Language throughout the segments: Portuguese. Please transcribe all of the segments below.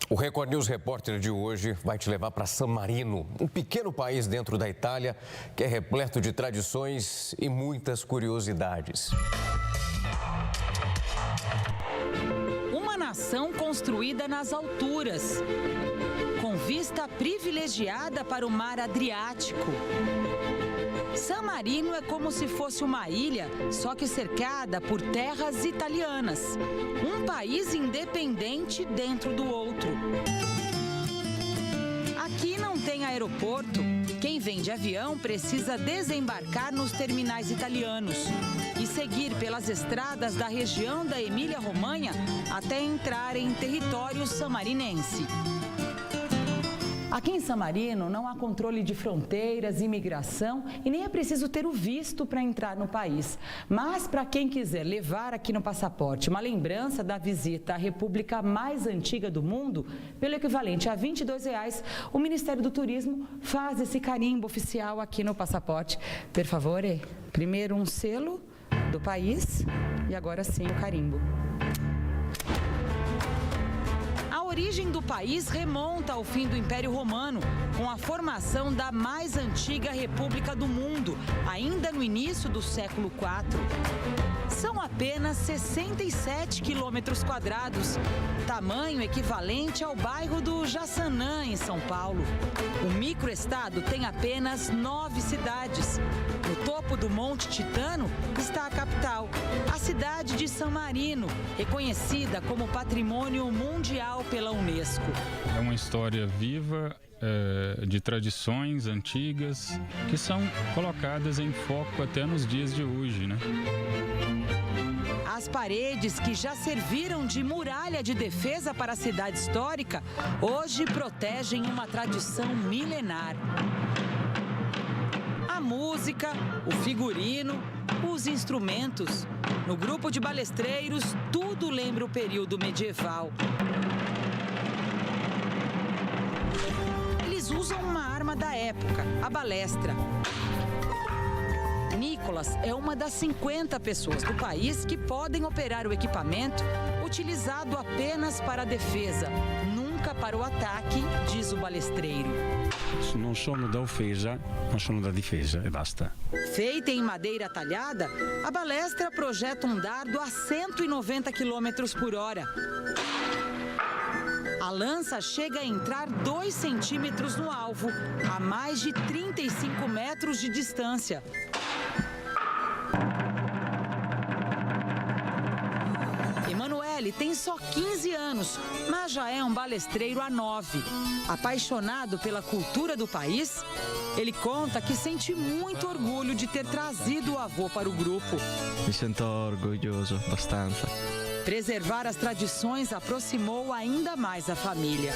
O Record News Repórter de hoje vai te levar para San Marino, um pequeno país dentro da Itália que é repleto de tradições e muitas curiosidades. Uma nação construída nas alturas, com vista privilegiada para o mar Adriático. San Marino é como se fosse uma ilha, só que cercada por terras italianas. Um país independente dentro do outro. Aqui não tem aeroporto. Quem vem de avião precisa desembarcar nos terminais italianos e seguir pelas estradas da região da Emília-Romanha até entrar em território sanmarinense. Aqui em San Marino não há controle de fronteiras, imigração e nem é preciso ter o visto para entrar no país. Mas para quem quiser levar aqui no passaporte uma lembrança da visita à república mais antiga do mundo, pelo equivalente a R$ 22, o Ministério do Turismo faz esse carimbo oficial aqui no passaporte. Por favor, primeiro um selo do país e agora sim o carimbo. A origem do país remonta ao fim do Império Romano, com a formação da mais antiga república do mundo, ainda no início do século IV. São apenas 67 quilômetros quadrados, tamanho equivalente ao bairro do Jaçanã, em São Paulo. O microestado tem apenas 9 cidades. No topo do Monte Titano está a capital, a cidade de San Marino, reconhecida como Patrimônio Mundial pela Unesco. É uma história viva de tradições antigas que são colocadas em foco até nos dias de hoje, né? As paredes que já serviram de muralha de defesa para a cidade histórica, hoje protegem uma tradição milenar. A música, o figurino, os instrumentos. No grupo de balestreiros, tudo lembra o período medieval. Eles usam uma arma da época, a balestra. Nicolas é uma das 50 pessoas do país que podem operar o equipamento utilizado apenas para a defesa, nunca para o ataque, diz o balestreiro. Não sono da ofesa, não sono da difesa e basta. Feita em madeira talhada, a balestra projeta um dardo a 190 km por hora. A lança chega a entrar 2 centímetros no alvo, a mais de 35 metros de distância. Emanuele tem só 15 anos, mas já é um balestreiro há 9. Apaixonado pela cultura do país, ele conta que sente muito orgulho de ter trazido o avô para o grupo. Me sinto orgulhoso, bastante. Preservar as tradições aproximou ainda mais a família.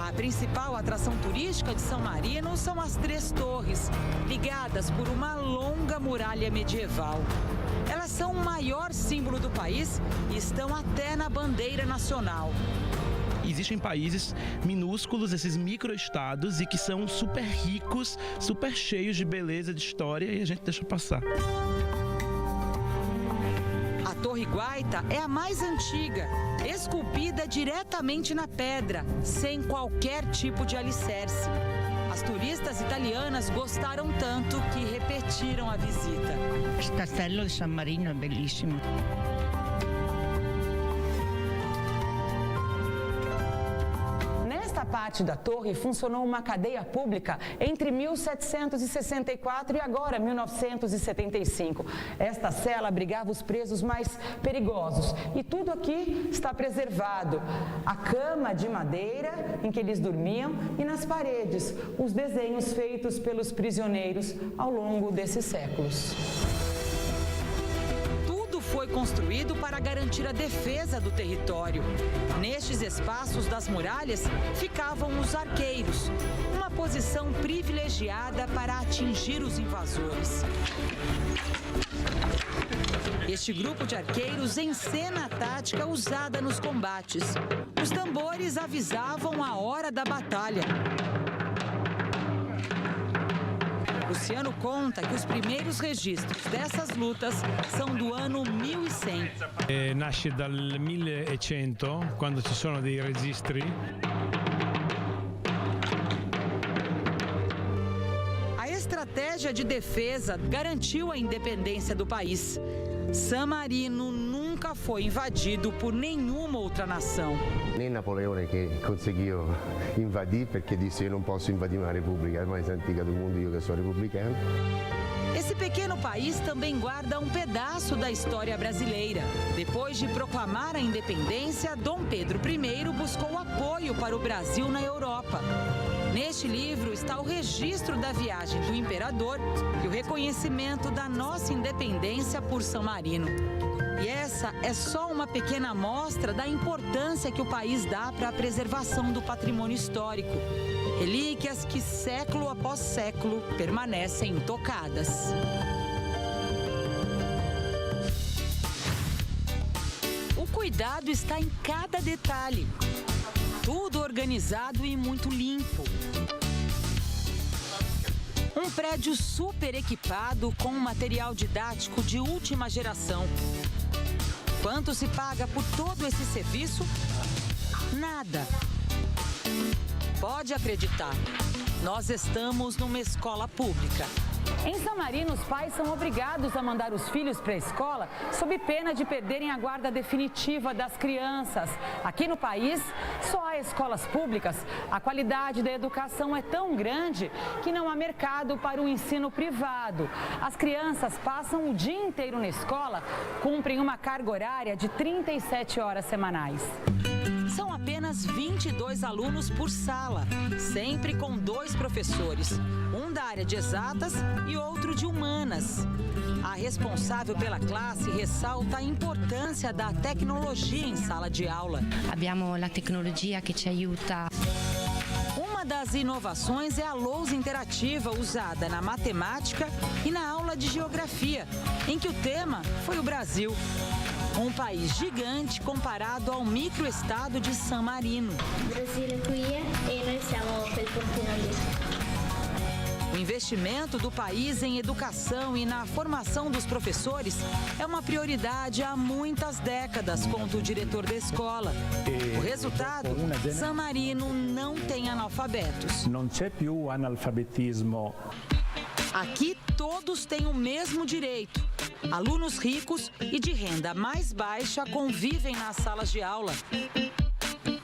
A principal atração turística de San Marino são as 3 torres, ligadas por uma longa muralha medieval. Elas são o maior símbolo do país e estão até na bandeira nacional. Existem países minúsculos, esses microestados, e que são super ricos, super cheios de beleza, de história, e a gente deixa passar. A Torre Guaita é a mais antiga, esculpida diretamente na pedra, sem qualquer tipo de alicerce. As turistas italianas gostaram tanto que repetiram a visita. O Castelo de San Marino é belíssimo. Nesta parte da torre funcionou uma cadeia pública entre 1764 e agora 1975. Esta cela abrigava os presos mais perigosos e tudo aqui está preservado. A cama de madeira em que eles dormiam e nas paredes os desenhos feitos pelos prisioneiros ao longo desses séculos. Foi construído para garantir a defesa do território. Nestes espaços das muralhas ficavam os arqueiros, uma posição privilegiada para atingir os invasores. Este grupo de arqueiros encena a tática usada nos combates. Os tambores avisavam a hora da batalha. Luciano conta que os primeiros registros dessas lutas são do ano 1100. Nasce dal 1100, quando ci sono dei registri. A estratégia de defesa garantiu a independência do país. San Marino nunca foi invadido por nenhuma outra nação. Nem Napoleone che conseguiu invadir, perché disse eu não posso invadir uma república mais antiga do mundo, eu que sou republicano. Esse pequeno país também guarda um pedaço da história brasileira. Depois de proclamar a independência, Dom Pedro I buscou apoio para o Brasil na Europa. Neste livro está o registro da viagem do imperador e o reconhecimento da nossa independência por San Marino. E essa é só uma pequena amostra da importância que o país dá para a preservação do patrimônio histórico. Relíquias que, século após século, permanecem intocadas. O cuidado está em cada detalhe. Tudo organizado e muito limpo. Um prédio super equipado com um material didático de última geração. Quanto se paga por todo esse serviço? Nada. Pode acreditar, nós estamos numa escola pública. Em San Marino, os pais são obrigados a mandar os filhos para a escola sob pena de perderem a guarda definitiva das crianças. Aqui no país, só há escolas públicas. A qualidade da educação é tão grande que não há mercado para o ensino privado. As crianças passam o dia inteiro na escola, cumprem uma carga horária de 37 horas semanais. São apenas 22 alunos por sala, sempre com 2 professores, um da área de exatas e outro de humanas. A responsável pela classe ressalta a importância da tecnologia em sala de aula. Abbiamo la tecnologia che ci aiuta. Uma das inovações é a lousa interativa usada na matemática e na aula de geografia, em que o tema foi o Brasil. Um país gigante comparado ao microestado de San Marino. O Brasil é qui e nós siamo quel portino lì. O investimento do país em educação e na formação dos professores é uma prioridade há muitas décadas, conta o diretor da escola. O resultado, San Marino não tem analfabetos. Non c'è più analfabetismo. Aqui todos têm o mesmo direito. Alunos ricos e de renda mais baixa convivem nas salas de aula.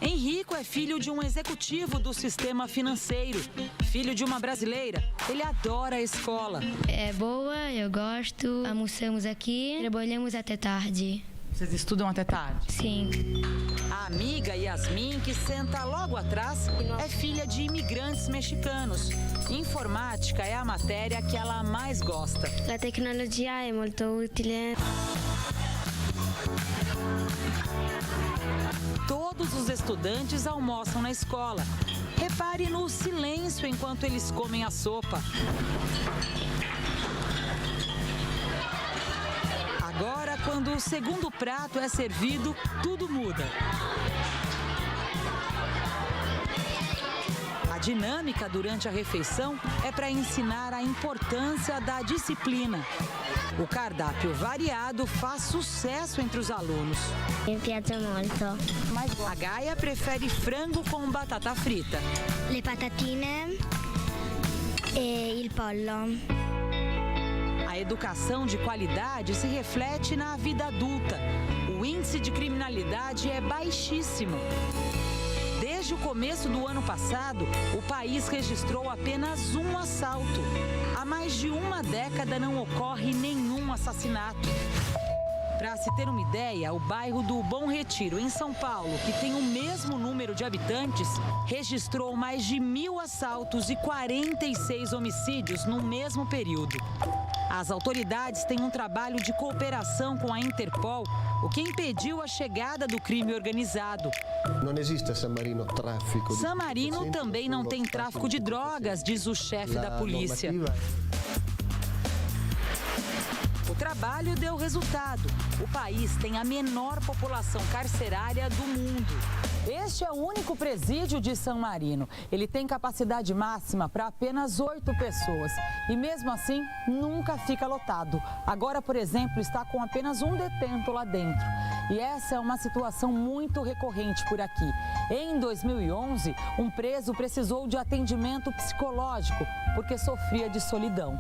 Henrico é filho de um executivo do sistema financeiro. Filho de uma brasileira, ele adora a escola. É boa, eu gosto. Almoçamos aqui, trabalhamos até tarde. Vocês estudam até tarde? Sim. A amiga Yasmin, que senta logo atrás, é filha de imigrantes mexicanos. Informática é a matéria que ela mais gosta. La tecnologia è molto utile. Todos os estudantes almoçam na escola. Repare no silêncio enquanto eles comem a sopa. Agora, quando o segundo prato é servido, tudo muda. A dinâmica durante a refeição é para ensinar a importância da disciplina. O cardápio variado faz sucesso entre os alunos. Mi piace molto. Mas a Gaia prefere frango com batata frita. Le patatine e il pollo. A educação de qualidade se reflete na vida adulta. O índice de criminalidade é baixíssimo. Desde o começo do ano passado, o país registrou apenas um assalto. Há mais de uma década não ocorre nenhum assassinato. Para se ter uma ideia, o bairro do Bom Retiro, em São Paulo, que tem o mesmo número de habitantes, registrou mais de 1.000 assaltos e 46 homicídios no mesmo período. As autoridades têm um trabalho de cooperação com a Interpol, o que impediu a chegada do crime organizado. Não existe San Marino tráfico. San Marino também não tem tráfico de drogas, diz o chefe da polícia. O trabalho deu resultado. o país tem a menor população carcerária do mundo. Este é o único presídio de San Marino. Ele tem capacidade máxima para apenas 8 pessoas. E mesmo assim, nunca fica lotado. Agora, por exemplo, está com apenas um detento lá dentro. E essa é uma situação muito recorrente por aqui. Em 2011, um preso precisou de atendimento psicológico porque sofria de solidão.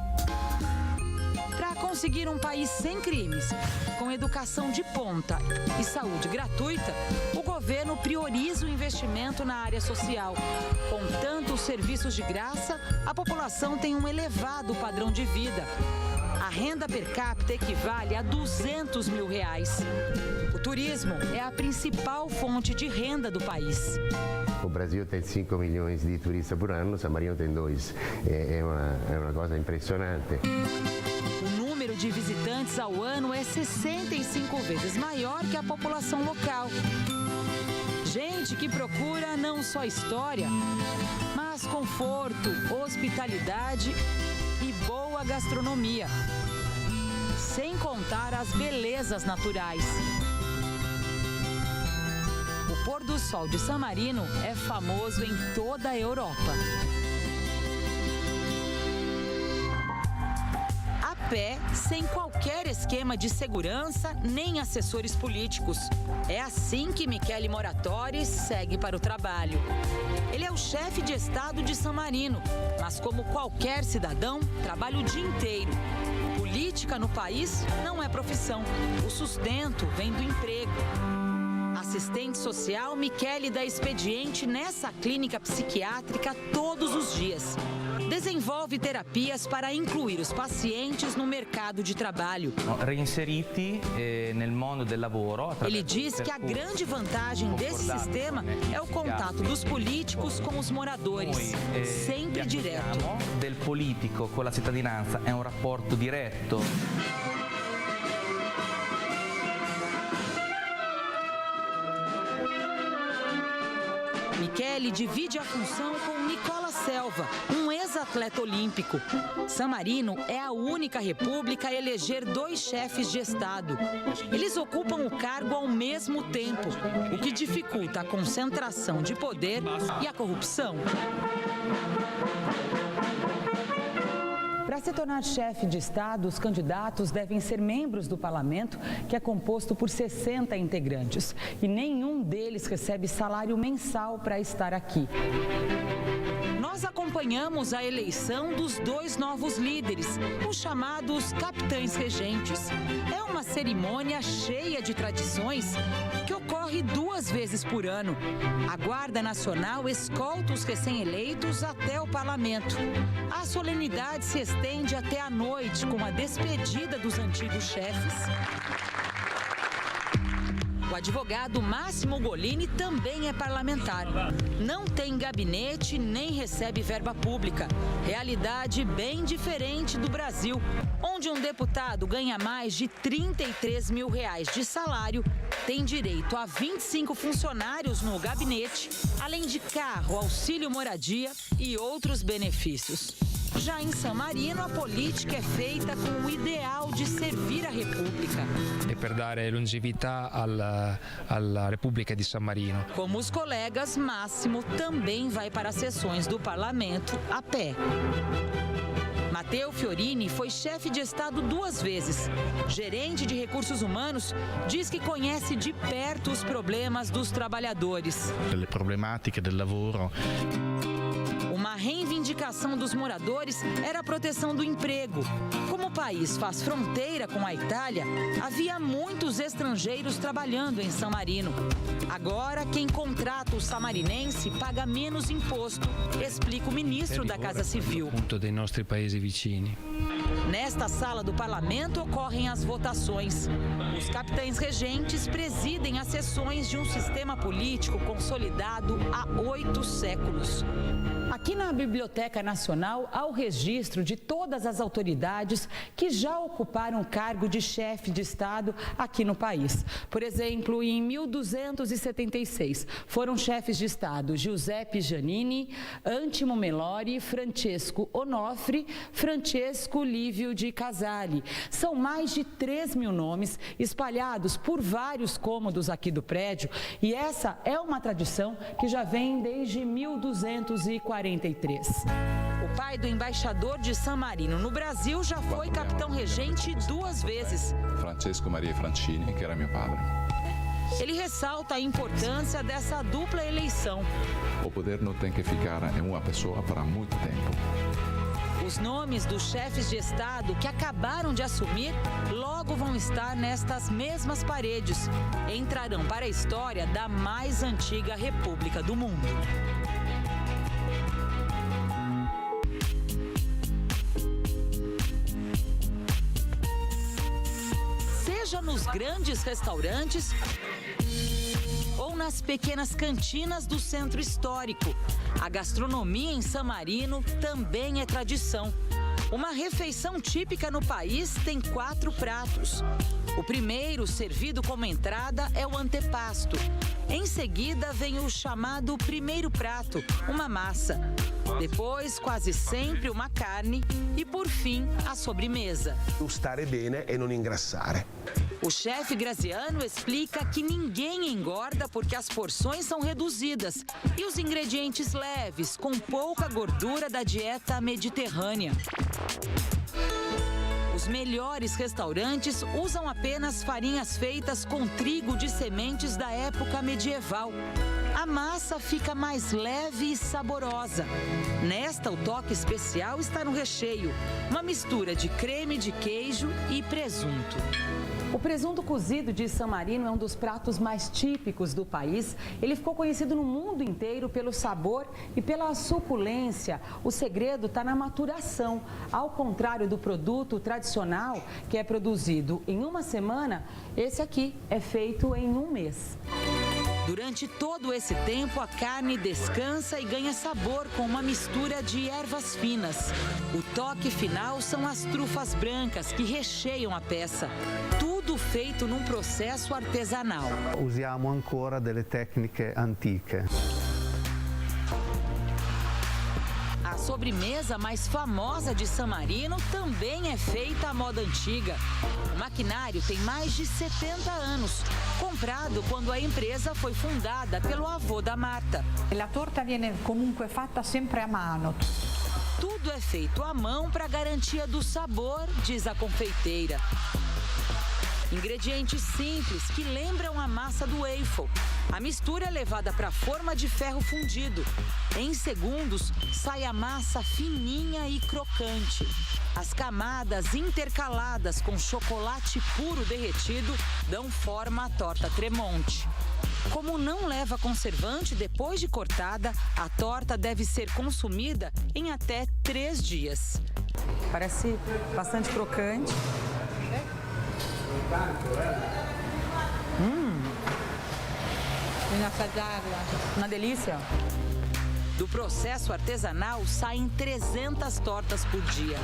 Para conseguir um país sem crimes, com educação de ponta e saúde gratuita, o governo prioriza o investimento na área social. Com tantos serviços de graça, a população tem um elevado padrão de vida. A renda per capita equivale a R$200 mil. O turismo é a principal fonte de renda do país. O Brasil tem 5 milhões de turistas por ano, San Marino tem 2. É uma coisa impressionante. O número de visitantes ao ano é 65 vezes maior que a população local. Gente que procura não só história, mas conforto, hospitalidade e boa gastronomia. Sem contar as belezas naturais. O pôr do sol de San Marino é famoso em toda a Europa. A pé, sem qualquer esquema de segurança nem assessores políticos. É assim que Michele Moratori segue para o trabalho. Ele é o chefe de Estado de San Marino, mas como qualquer cidadão, trabalha o dia inteiro. Política no país não é profissão. O sustento vem do emprego. Assistente social, Michele dá expediente nessa clínica psiquiátrica todos os dias. Desenvolve terapias para incluir os pacientes no mercado de trabalho. Ele diz que a grande vantagem desse sistema é o contato dos políticos com os moradores, sempre direto. Del politico com a cittadinanza é um rapporto direto. Michele divide a função com Nicola Selva, um ex-atleta olímpico. San Marino é a única república a eleger 2 chefes de Estado. Eles ocupam o cargo ao mesmo tempo, o que dificulta a concentração de poder e a corrupção. Para se tornar chefe de Estado, os candidatos devem ser membros do parlamento, que é composto por 60 integrantes. E nenhum deles recebe salário mensal para estar aqui. Nós acompanhamos a eleição dos 2 novos líderes, os chamados capitães regentes. É uma cerimônia cheia de tradições que ocorre 2 vezes por ano. A Guarda Nacional escolta os recém-eleitos até o parlamento. A solenidade se estende até a noite com a despedida dos antigos chefes. O advogado Máximo Golini também é parlamentar. Não tem gabinete nem recebe verba pública. Realidade bem diferente do Brasil, onde um deputado ganha mais de R$33 mil de salário, tem direito a 25 funcionários no gabinete, além de carro, auxílio moradia e outros benefícios. Já em San Marino, a política é feita com o ideal de servir a República. E per dare longevità alla Repubblica di San Marino. Como os colegas, Máximo também vai para as sessões do parlamento a pé. Matteo Fiorini foi chefe de Estado 2 vezes. Gerente de recursos humanos, diz que conhece de perto os problemas dos trabalhadores. Le problematiche del lavoro. Uma reivindicação dos moradores era a proteção do emprego. Como o país faz fronteira com a Itália, havia muitos estrangeiros trabalhando em San Marino. Agora, quem contrata o samarinense paga menos imposto, explica o ministro da Casa Civil. Dei nostri paesi vicini. Nesta sala do parlamento ocorrem as votações. Os capitães regentes presidem a nas seções de um sistema político consolidado há 8 séculos. Aqui na Biblioteca Nacional há o registro de todas as autoridades que já ocuparam o cargo de chefe de Estado aqui no país. Por exemplo, em 1276 foram chefes de Estado Giuseppe Giannini, Antimo Melori, Francesco Onofre, Francesco Lívio de Casale. São mais de 3.000 nomes espalhados por vários cômodos aqui do prédio e essa é uma tradição que já vem desde 1243. O pai do embaixador de San Marino no Brasil já foi capitão regente 2 vezes. Francesco Maria Francini, que era meu padre. Ele ressalta a importância dessa dupla eleição. O poder não tem que ficar em uma pessoa para muito tempo. Os nomes dos chefes de Estado que acabaram de assumir logo vão estar nestas mesmas paredes. Entrarão para a história da mais antiga república do mundo. Seja nos grandes restaurantes ou nas pequenas cantinas do centro histórico, a gastronomia em San Marino também é tradição. Uma refeição típica no país tem 4 pratos. O primeiro, servido como entrada, é o antepasto. Em seguida, vem o chamado primeiro prato, uma massa. Depois, quase sempre, uma carne e, por fim, a sobremesa. Stare bene e non ingrassare. O chefe Graziano explica que ninguém engorda porque as porções são reduzidas e os ingredientes leves, com pouca gordura da dieta mediterrânea. Os melhores restaurantes usam apenas farinhas feitas com trigo de sementes da época medieval. A massa fica mais leve e saborosa. Nesta, o toque especial está no recheio, uma mistura de creme de queijo e presunto. O presunto cozido de San Marino é um dos pratos mais típicos do país. Ele ficou conhecido no mundo inteiro pelo sabor e pela suculência. O segredo está na maturação. Ao contrário do produto tradicional, que é produzido em uma semana, esse aqui é feito em um mês. Durante todo esse tempo, a carne descansa e ganha sabor com uma mistura de ervas finas. O toque final são as trufas brancas que recheiam a peça. Tudo feito num processo artesanal. Usiamo ancora delle tecniche antiche. A sobremesa mais famosa de San Marino também é feita à moda antiga. O maquinário tem mais de 70 anos, comprado quando a empresa foi fundada pelo avô da Marta. La torta viene comunque fatta sempre a mano. Tudo é feito à mão para garantia do sabor, diz a confeiteira. Ingredientes simples que lembram a massa do waffle. A mistura é levada para a forma de ferro fundido. Em segundos, sai a massa fininha e crocante. As camadas intercaladas com chocolate puro derretido dão forma à torta Tremonti. Como não leva conservante depois de cortada, a torta deve ser consumida em até 3 dias. Parece bastante crocante. Uma delícia. Do processo artesanal saem 300 tortas por dia.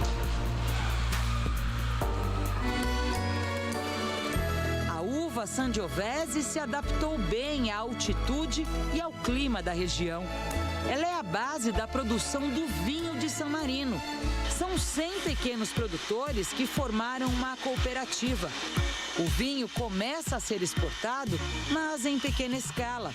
A uva Sangiovese se adaptou bem à altitude e ao clima da região. Ela é a base da produção do vinho de San Marino. São 100 pequenos produtores que formaram uma cooperativa. O vinho começa a ser exportado, mas em pequena escala.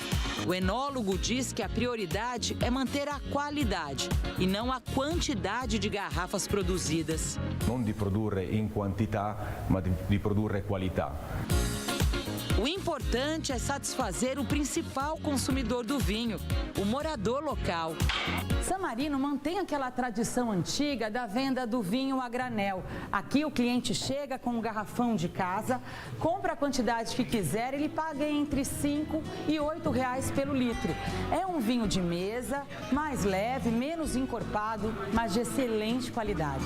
O enólogo diz que a prioridade é manter a qualidade e não a quantidade de garrafas produzidas. Não de produzir em quantità, mas de produzir qualità. O importante é satisfazer o principal consumidor do vinho, o morador local. San Marino mantém aquela tradição antiga da venda do vinho a granel. Aqui o cliente chega com um garrafão de casa, compra a quantidade que quiser e ele paga entre R$5 e R$8 pelo litro. É um vinho de mesa, mais leve, menos encorpado, mas de excelente qualidade.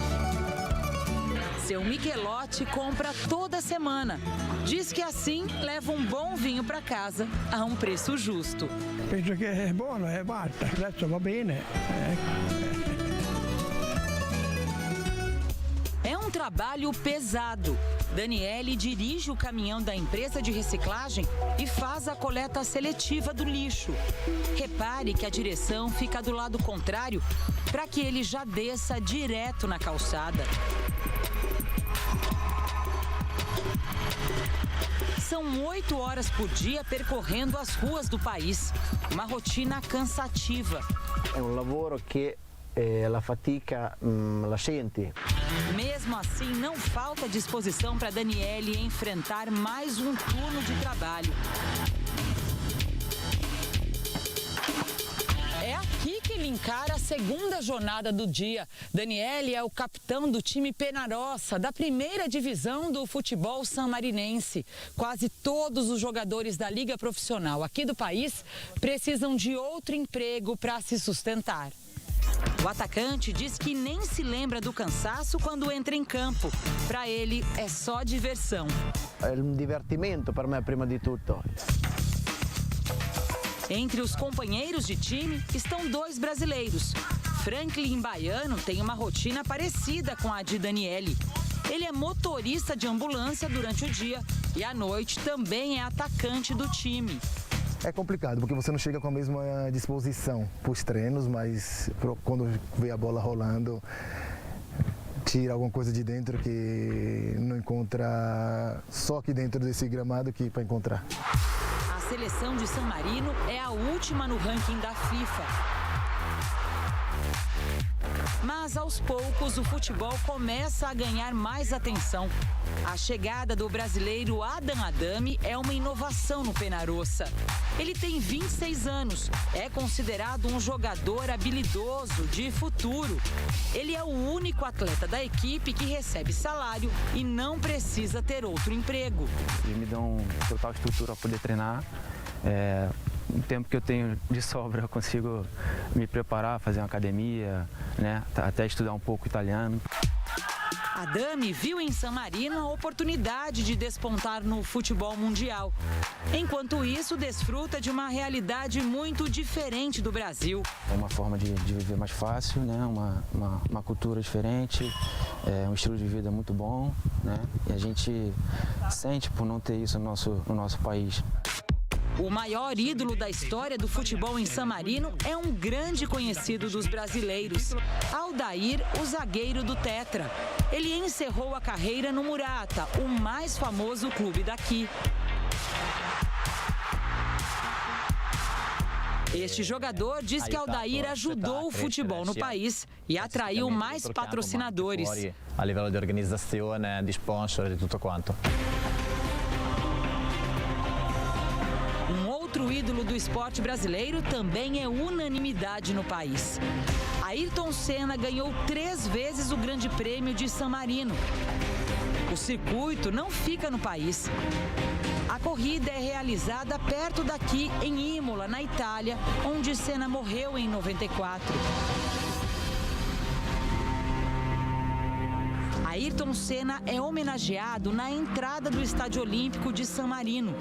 Seu Michelotti compra toda semana. Diz que assim leva um bom vinho para casa a um preço justo. Penso che è buono, è fatta, adesso va bene. É um trabalho pesado. Daniele dirige o caminhão da empresa de reciclagem e faz a coleta seletiva do lixo. Repare que a direção fica do lado contrário para que ele já desça direto na calçada. São 8 horas por dia percorrendo as ruas do país. Uma rotina cansativa. É um lavoro que a fatica la sente. Mesmo assim, não falta disposição para Daniele enfrentar mais um turno de trabalho. É aqui que ele encara a segunda jornada do dia. Daniele é o capitão do time Penarossa, da primeira divisão do futebol sanmarinense. Quase todos os jogadores da liga profissional aqui do país precisam de outro emprego para se sustentar. O atacante diz que nem se lembra do cansaço quando entra em campo. Para ele, é só diversão. É um divertimento para mim, prima de tudo. Entre os companheiros de time estão 2 brasileiros. Franklin Baiano tem uma rotina parecida com a de Daniele. Ele é motorista de ambulância durante o dia e à noite também é atacante do time. É complicado, porque você não chega com a mesma disposição para os treinos, mas quando vê a bola rolando, tira alguma coisa de dentro que não encontra só aqui dentro desse gramado que para encontrar. A seleção de San Marino é a última no ranking da FIFA. Mas, aos poucos, o futebol começa a ganhar mais atenção. A chegada do brasileiro Adam Adami é uma inovação no Penarossa. Ele tem 26 anos, é considerado um jogador habilidoso, de futuro. Ele é o único atleta da equipe que recebe salário e não precisa ter outro emprego. Eles me dão total estrutura para poder treinar. No tempo que eu tenho de sobra, eu consigo me preparar, fazer uma academia, né? Até estudar um pouco italiano. Adami viu em San Marino a oportunidade de despontar no futebol mundial. Enquanto isso, desfruta de uma realidade muito diferente do Brasil. É uma forma de viver mais fácil, né? Uma cultura diferente, um estilo de vida muito bom, né? E a gente sente por não ter isso no nosso país. O maior ídolo da história do futebol em San Marino é um grande conhecido dos brasileiros, Aldair, o zagueiro do Tetra. Ele encerrou a carreira no Murata, o mais famoso clube daqui. Este jogador diz que Aldair ajudou o futebol no país e atraiu mais patrocinadores. A livello di organizzazione, di sponsor, di tutto quanto. Outro ídolo do esporte brasileiro também é unanimidade no país. Ayrton Senna ganhou 3 vezes o Grande Prêmio de San Marino. O circuito não fica no país. A corrida é realizada perto daqui, em Imola, na Itália, onde Senna morreu em 94. Ayrton Senna é homenageado na entrada do Estádio Olímpico de San Marino.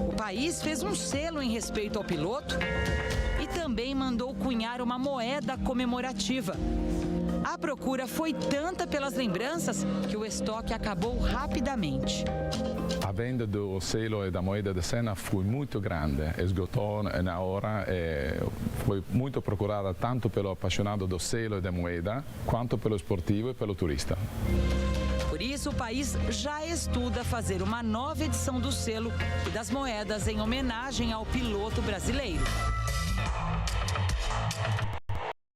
O país fez um selo em respeito ao piloto e também mandou cunhar uma moeda comemorativa. A procura foi tanta pelas lembranças que o estoque acabou rapidamente. A venda do selo e da moeda de Senna foi muito grande, esgotou na hora e foi muito procurada tanto pelo apaixonado do selo e da moeda, quanto pelo esportivo e pelo turista. Por isso, o país já estuda fazer uma nova edição do selo e das moedas em homenagem ao piloto brasileiro.